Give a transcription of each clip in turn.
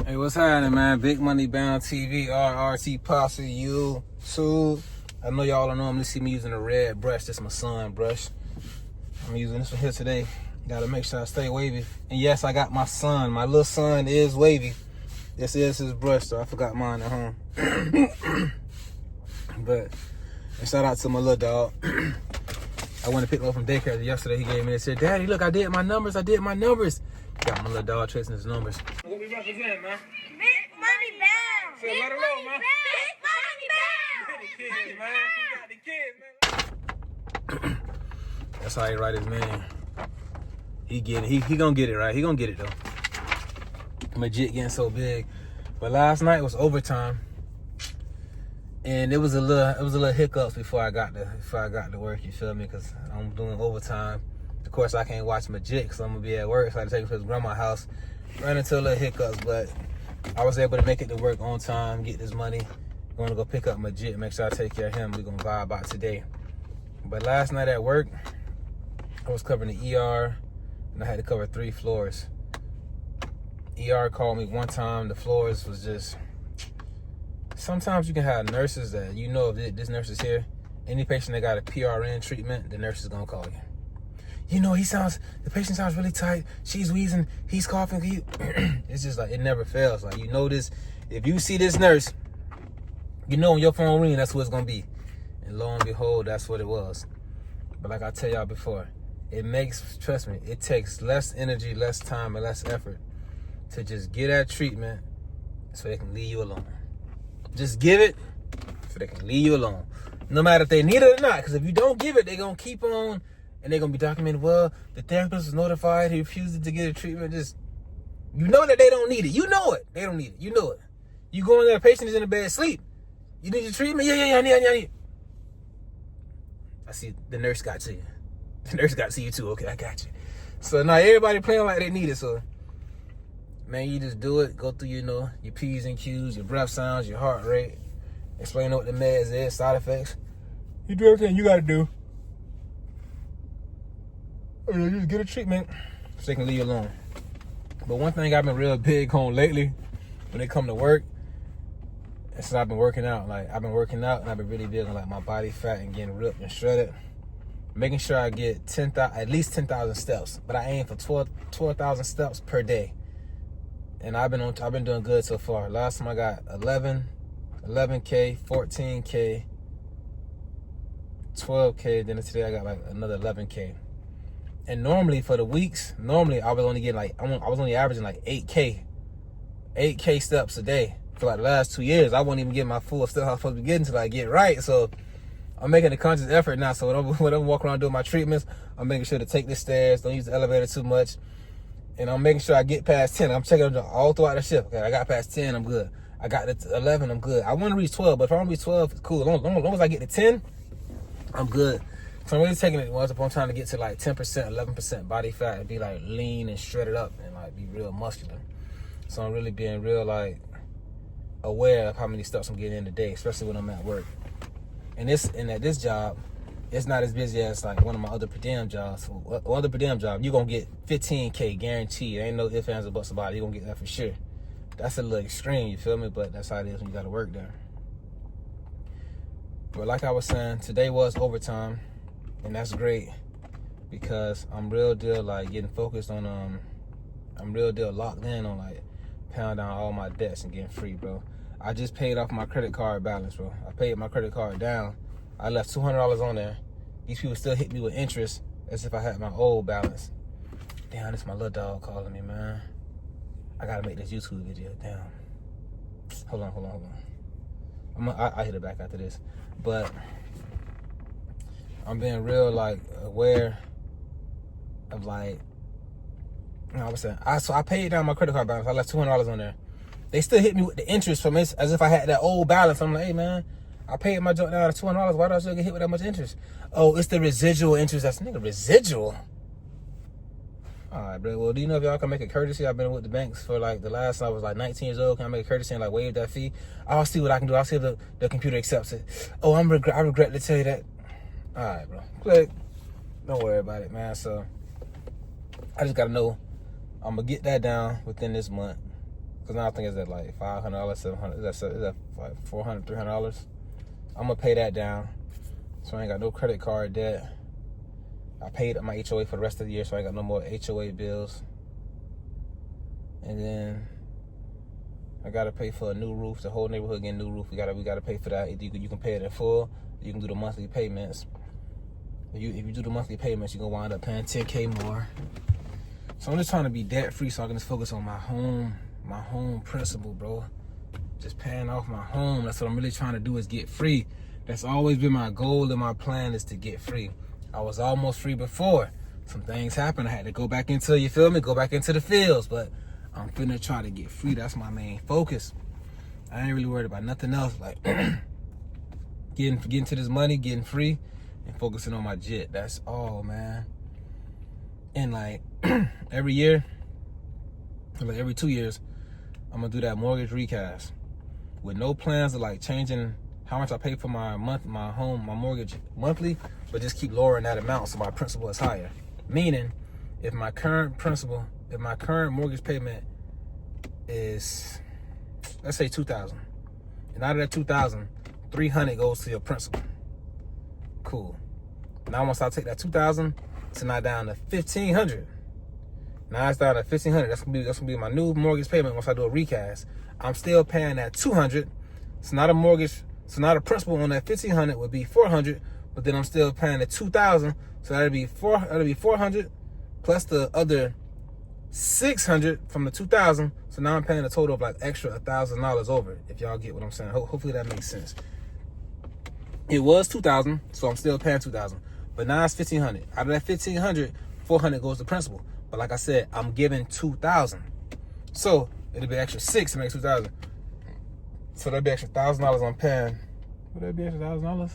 Hey, what's happening, man? Big Money Bound TV, RRT Posse, YouTube. I know y'all don't normally see me using a red brush. This is my son brush. I'm using this one here today. Gotta make sure I stay wavy. And yes, I got my son. My little son is wavy. This is his brush, so I forgot mine at home. But shout out to my little dog. I went to pick him up from daycare yesterday. He gave me and said, "Daddy, look, I did my numbers. Got my little dog tracing his numbers. What we represent, man? Big Money Bound. So let her know, man. Big Money Bound. The kids, man. That's how he write his name. He get it. He gonna get it right. He gonna get it though. Legit getting so big. But last night was overtime, and it was a little hiccups before I got to work. You feel me? Because I'm doing overtime. Of course, I can't watch Majid because I'm gonna be at work, so I had to take him to his grandma's house. Ran into a little hiccups, but I was able to make it to work on time, get this money. I'm gonna go pick up Majid, make sure I take care of him. We're gonna vibe out today. But last night at work, I was covering the ER, and I had to cover 3 floors. ER called me one time. The floors was just... Sometimes you can have nurses that you know if this nurse is here, any patient that got a PRN treatment, the nurse is gonna call you. You know, the patient sounds really tight. She's wheezing, he's coughing. It's just like, it never fails. Like, you know this, if you see this nurse, you know when your phone ring, that's who it's gonna be. And lo and behold, that's what it was. But like I tell y'all before, trust me, it takes less energy, less time, and less effort to just get that treatment so they can leave you alone. Just give it so they can leave you alone. No matter if they need it or not, because if you don't give it, they're gonna keep on. And they're going to be documented, well, the therapist was notified, he refused to get a treatment. Just, you know that they don't need it. You know it. They don't need it. You know it. You go in there, a patient is in the bed asleep. You need your treatment? Yeah, I need it. I see the nurse got to you. The nurse got to you too. Okay, I got you. So now everybody playing like they need it. So, man, you just do it. Go through, your P's and Q's, your breath sounds, your heart rate. Explain what the meds is, side effects. You do everything you got to do. You just get a treatment so they can leave you alone. But one thing I've been real big on lately when it come to work, and since I've been working out, and I've been really big on my body fat and getting ripped and shredded, making sure I get at least 10,000 steps. But I aim for 12,000 steps per day. And I've been doing good so far. Last time I got 11K, 14K, 12K, then today I got another 11K. And normally for the weeks, I was only getting I was only averaging 8K steps a day. For the last 2 years, I wasn't even getting my full steps I was supposed to be getting until I get right. So I'm making a conscious effort now. So when I'm walking around doing my treatments, I'm making sure to take the stairs, don't use the elevator too much. And I'm making sure I get past 10. I'm checking all throughout the shift. Okay, I got past 10, I'm good. I got to 11, I'm good. I want to reach 12, but if I don't reach 12, it's cool. As long as I get to 10, I'm good. So I'm really taking it once upon a time to get to 10%, 11% body fat and be lean and shredded up and be real muscular. So I'm really being real aware of how many steps I'm getting in a day, especially when I'm at work. And at this job, it's not as busy as one of my other per diem jobs. So other per diem job, you're gonna get 15K guaranteed. Ain't no ifs, ands, or buts about it. You're gonna get that for sure. That's a little extreme, you feel me? But that's how it is when you gotta work there. But like I was saying, today was overtime. And that's great because I'm real deal getting focused on I'm real deal locked in on pound down all my debts and getting free, bro. I just paid off my credit card balance, bro. I paid my credit card down. I left $200 on there. These people still hit me with interest as if I had my old balance. Damn, this is my little dog calling me, man. I gotta make this YouTube video. Damn. Hold on. I'll hit it back after this. But I'm being real aware of I was saying. So I paid down my credit card balance. I left $200 on there. They still hit me with the interest from it as if I had that old balance. I'm like, hey man, I paid my junk down to $200. Why do I still get hit with that much interest? Oh, it's the residual interest. That's residual. All right, bro. Well, do you know if y'all can make a courtesy? I've been with the banks for the last, I was 19 years old. Can I make a courtesy and waive that fee? I'll see what I can do. I'll see if the computer accepts it. Oh, I regret to tell you that. All right, bro. Click. Don't worry about it, man. So I just got to know I'm going to get that down within this month. Because now I think it's at like $500, $700. Is that like $400, $300? I'm going to pay that down. So I ain't got no credit card debt. I paid my HOA for the rest of the year, so I ain't got no more HOA bills. And then I got to pay for a new roof. The whole neighborhood getting a new roof. We gotta pay for that. You can pay it in full. You can do the monthly payments. If you do the monthly payments, you're going to wind up paying $10K more. So I'm just trying to be debt free so I can just focus on my home principal, bro. Just paying off my home. That's what I'm really trying to do, is get free. That's always been my goal and my plan, is to get free. I was almost free before. Some things happened. I had to go back into, you feel me? Go back into the fields. But I'm finna try to get free. That's my main focus. I ain't really worried about nothing else. Like getting to this money, getting free, and focusing on my jet. That's all, man. And like every year, like every 2 years, I'm gonna do that mortgage recast with no plans of like changing how much I pay for my mortgage monthly, but just keep lowering that amount so my principal is higher. Meaning, if my current mortgage payment is, let's say $2,000, and out of that $2,000, $300 goes to your principal. Cool. Now once I take that $2,000, it's now down to $1,500. Now it's down to $1,500. That's gonna be my new mortgage payment once I do a recast. I'm still paying that $200. It's not a mortgage. So now the principal on that $1,500 would be $400, but then I'm still paying the $2,000. So that'd be $400 plus the other $600 from the $2,000. So now I'm paying a total of like extra $1,000 over. If y'all get what I'm saying, hopefully that makes sense. It was $2,000, so I'm still paying $2,000, but now it's $1,500. Out of that $1,500, $400 goes to principal. But like I said, I'm giving $2,000, so it'll be extra $600 to make $2,000. So that'd be extra $1,000 I'm paying. Would that be extra $1,000?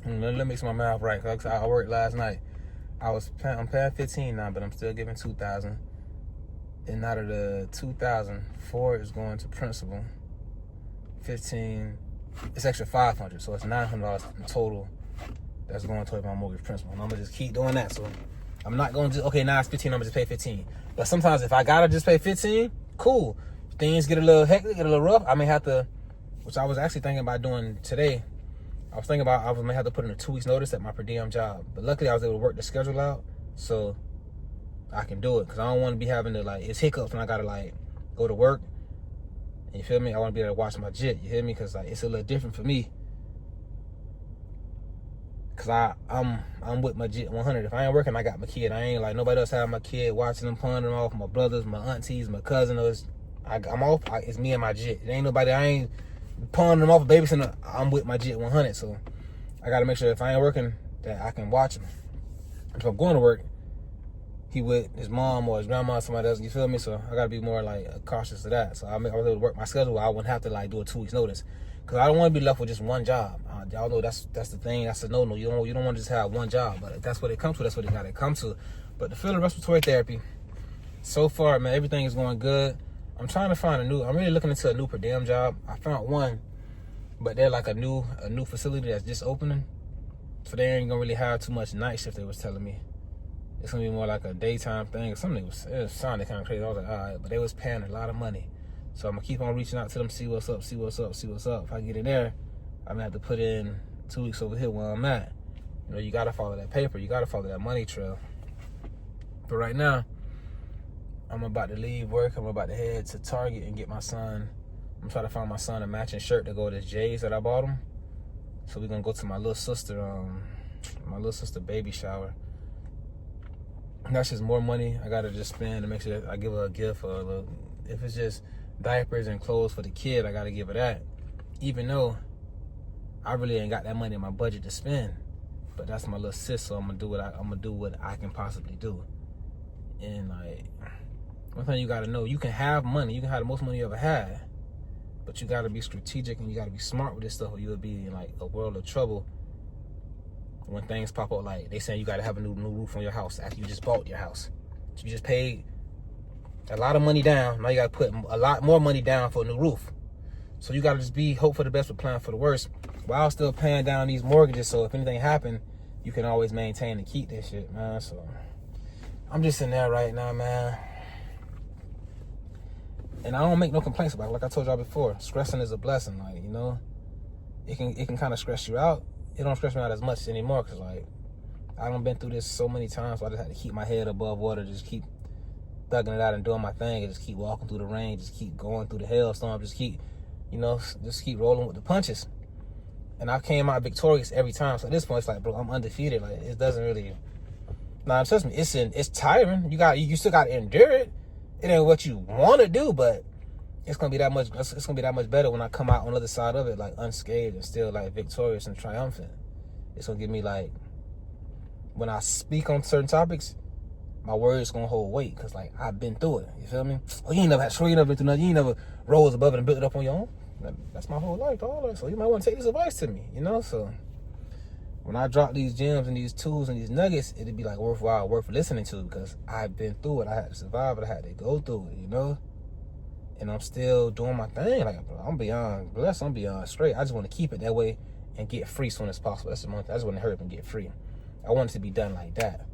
Let me make my math right. Cause I worked last night. I'm paying $15 now, but I'm still giving $2,000. And out of the $2,000, $400 is going to principal. $15, it's extra $500, so it's $900 in total. That's going towards my mortgage principal. And I'm gonna just keep doing that. So I'm not going to, okay, now it's $15, I'm gonna just pay $15. But sometimes if I gotta just pay $15, cool. If things get a little hectic, get a little rough, I may have to, which I was actually thinking about doing today. I was thinking about I may have to put in a 2 weeks notice at my per diem job. But luckily I was able to work the schedule out, so I can do it. Cause I don't want to be having to like, it's hiccups when I gotta like go to work. You feel me? I want to be able to watch my jet. You hear me? Cause like it's a little different for me. Cause I'm with my jet 100. If I ain't working, I got my kid. I ain't like nobody else have my kid, watching them, pawning them off. My brothers, my aunties, my cousins. I'm off. It's me and my jet. It ain't nobody. I ain't pawning them off, babysitting. I'm with my jet 100. So I gotta make sure if I ain't working that I can watch him. If I'm going to work, he with his mom or his grandma or somebody else. You feel me? So I gotta be more like cautious of that. So I was able to work my schedule. I wouldn't have to like do a 2 weeks notice. Cause I don't want to be left with just one job. Y'all know that's the thing. That's a no. You don't want to just have one job. But if that's what it comes to, that's what it got to come to. But the field of respiratory therapy, so far, man, everything is going good. I'm trying to find I'm really looking into a new per diem job. I found one, but they're like a new facility that's just opening. So they ain't gonna really have too much night shift. They was telling me it's gonna be more like a daytime thing. Something it sounded kind of crazy. I was like, all right, but they was paying a lot of money. So I'm gonna keep on reaching out to them, see what's up. If I get in there, I'm gonna have to put in 2 weeks over here where I'm at. You know, you gotta follow that paper. You gotta follow that money trail. But right now, I'm about to leave work. I'm about to head to Target and get my son. I'm trying to find my son a matching shirt to go to Jay's that I bought him. So we're gonna go to my little sister baby shower. And that's just more money I gotta just spend to make sure that I give her a gift or a little, if it's just diapers and clothes for the kid, I gotta give her that. Even though I really ain't got that money in my budget to spend, but that's my little sis, so I'm gonna do what I can possibly do. And like, one thing you gotta know, you can have money, you can have the most money you ever had, but you gotta be strategic and you gotta be smart with this stuff, or you'll be in like a world of trouble when things pop up. Like they saying you gotta have a new roof on your house after you just bought your house. So you just paid a lot of money down. Now you gotta put a lot more money down for a new roof. So you gotta just hope for the best but plan for the worst, while still paying down these mortgages. So if anything happen, you can always maintain and keep this shit, man. So I'm just in there right now, man. And I don't make no complaints about it. Like I told y'all before, stressing is a blessing. Like, you know, it can kind of stress you out. It don't stress me out as much anymore because, like, I done been through this so many times, so I just had to keep my head above water, just keep thugging it out and doing my thing, and just keep walking through the rain, just keep going through the hailstorm, just keep, you know, just keep rolling with the punches. And I came out victorious every time. So at this point, it's like, bro, I'm undefeated. Like, it doesn't really. Nah, trust me, it's tiring. You still got to endure it. It ain't what you want to do, but it's gonna be that much. It's gonna be that much better when I come out on the other side of it, like unscathed and still like victorious and triumphant. It's gonna give me like, when I speak on certain topics, my words gonna hold weight because like I've been through it. You feel me? Oh, you ain't never been through nothing. You ain't never rose above it and built it up on your own. That's my whole life, dog. So you might want to take this advice to me, you know. So when I drop these gems and these tools and these nuggets, it'd be like worthwhile, worth listening to because I've been through it. I had to survive it. I had to go through it, you know. And I'm still doing my thing. Like, I'm beyond blessed. I'm beyond straight. I just want to keep it that way and get free as soon as possible. That's the month. I just want to hurry up and get free. I want it to be done like that.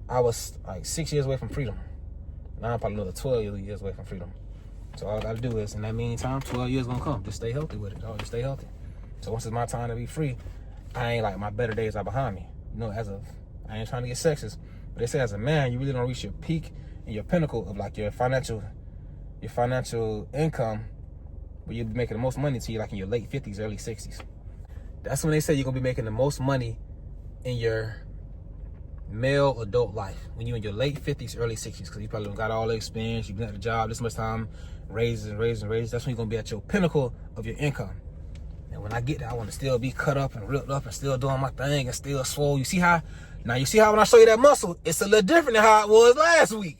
I was like 6 years away from freedom. Now I'm probably another 12 years away from freedom. So all I gotta do is, in that meantime, 12 years gonna come. Just stay healthy with it, dog. Just stay healthy. So once it's my time to be free, I ain't like, my better days are behind me. You know, I ain't trying to get sexist, but they say as a man, you really don't reach your peak and your pinnacle of like your financial income, where you'll be making the most money till you're like in your late 50s, early 60s. That's when they say you're gonna be making the most money in your male adult life, when you're in your late 50s, early 60s, because you probably got all the experience, you've been at the job this much time, raises. That's when you're gonna be at your pinnacle of your income. And when I get there, I want to still be cut up and ripped up and still doing my thing and still swole. You see how when I show you that muscle, it's a little different than how it was last week.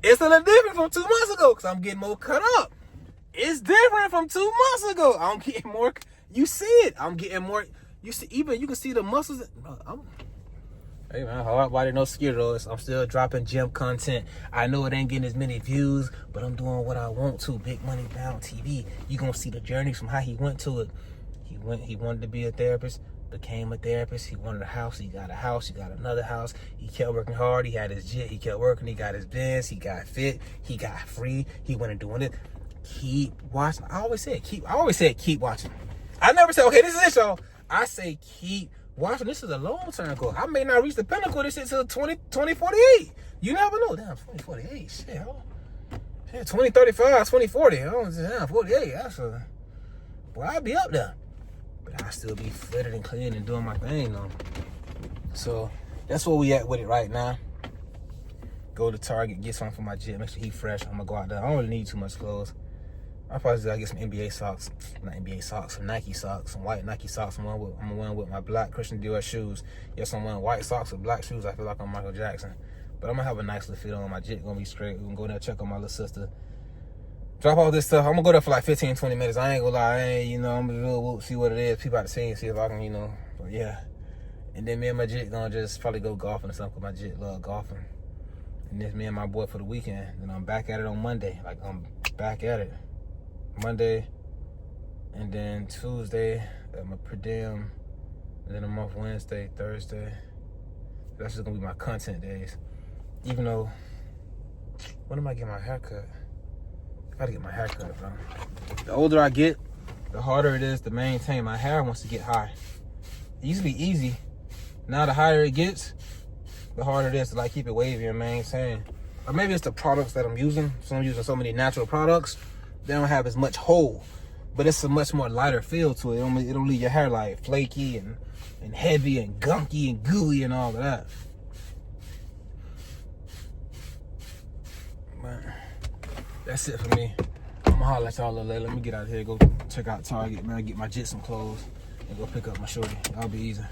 It's a little different from 2 months ago because I'm getting more cut up. It's different from 2 months ago. I'm getting more. You see it. I'm getting more. You can see the muscles. Hey man, hard body, no skittles. I'm still dropping gym content. I know it ain't getting as many views, but I'm doing what I want to. Big Money Bound TV. You gonna see the journey from how he went to it. He wanted to be a therapist, became a therapist. He wanted a house, he got a house, he got another house. He kept working hard, he had his jet, he kept working, he got his Benz, he got fit, he got free, he went and doing it. Keep watching. I always said keep watching. I never said, okay, this is it, y'all. I say keep watching. This is a long-term goal. I may not reach the pinnacle of this shit until 2048. You never know. Damn, 2048. Shit, 2035, 2040. Damn, 48. Boy, I'll be up there. But I'll still be fitted and clean and doing my thing, though. So, that's where we at with it right now. Go to Target, get something for my gym, make sure he fresh. I'm going to go out there. I don't really need too much clothes. I probably just gotta get some NBA socks, not NBA socks, some Nike socks, some white Nike socks. I'm gonna wear with my black Christian Dior shoes. Yes, I'm wearing white socks with black shoes. I feel like I'm Michael Jackson. But I'm gonna have a nice little fit on. My jit gonna be straight. We're gonna go there, check on my little sister. Drop all this stuff. I'm gonna go there for like 15, 20 minutes. I ain't gonna lie. I'm gonna see what it is. People out the scene, see if I can, but yeah. And then me and my jit gonna just probably go golfing or something, because my jit love golfing. And then me and my boy for the weekend. And I'm back at it on Monday. Like, I'm back at it. Monday, and then Tuesday, I'm a per diem, and then I'm off Wednesday, Thursday. That's just gonna be my content days. Even though, when am I getting my haircut? I gotta get my haircut, bro. The older I get, the harder it is to maintain. My hair wants to get high. It used to be easy. Now the higher it gets, the harder it is to like keep it wavy and maintain. Or maybe it's the products that I'm using. So I'm using so many natural products. They don't have as much hold, but it's a much more lighter feel to it. It don't leave your hair like flaky and heavy and gunky and gooey and all of that. But that's it for me. I'm gonna holler at y'all a little later. Let me get out of here, go check out Target, man, get my jit some clothes, and go pick up my shorty. Y'all be easy.